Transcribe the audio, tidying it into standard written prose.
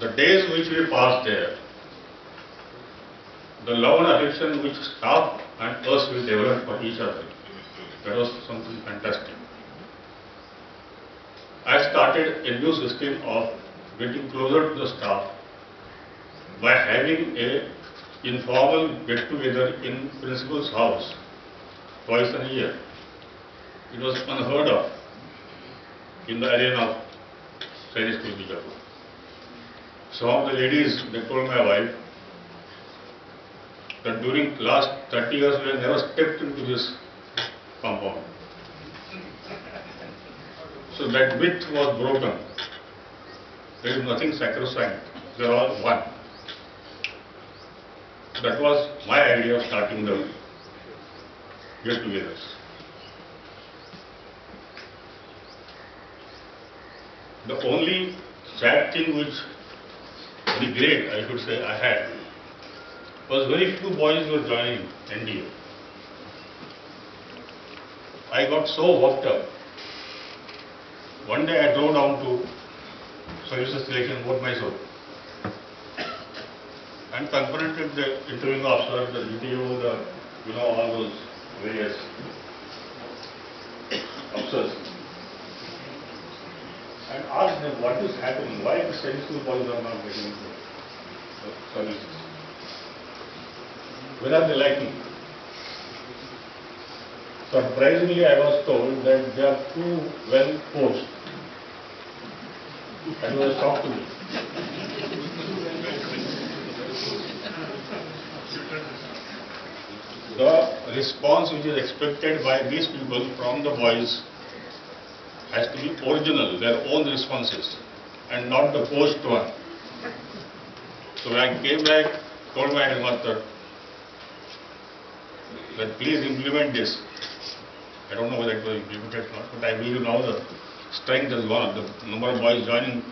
The days which we passed there, the love and affection which staff and us we developed for each other, that was something fantastic. I started a new system of getting closer to the staff by having a informal get-together in principal's house twice a year. It was unheard of in the arena of Sainik school Bijapur. Some of the ladies, they told my wife that during last 30 years we have never stepped into this compound. So that myth was broken. There is nothing sacrosanct. They are all one. That was my idea of starting the get-togethers. The only sad thing which, very great I should say, I had was very few boys were joining NDA. I got so worked up. One day I drove down to services selection board myself and confronted the interviewing officer, the DTO, all those various officers, and asked them what is happening, why the Sainik school boys are not getting into the services. Where are they lacking? Surprisingly, I was told that they are too well coached. That was a shock to me. The response which is expected by these people from the boys has to be original, their own responses, and not the coached one. So when I came back, told my headmaster that please implement this. I don't know whether it was implemented or not, but I believe now the strength has gone up. The number of boys joining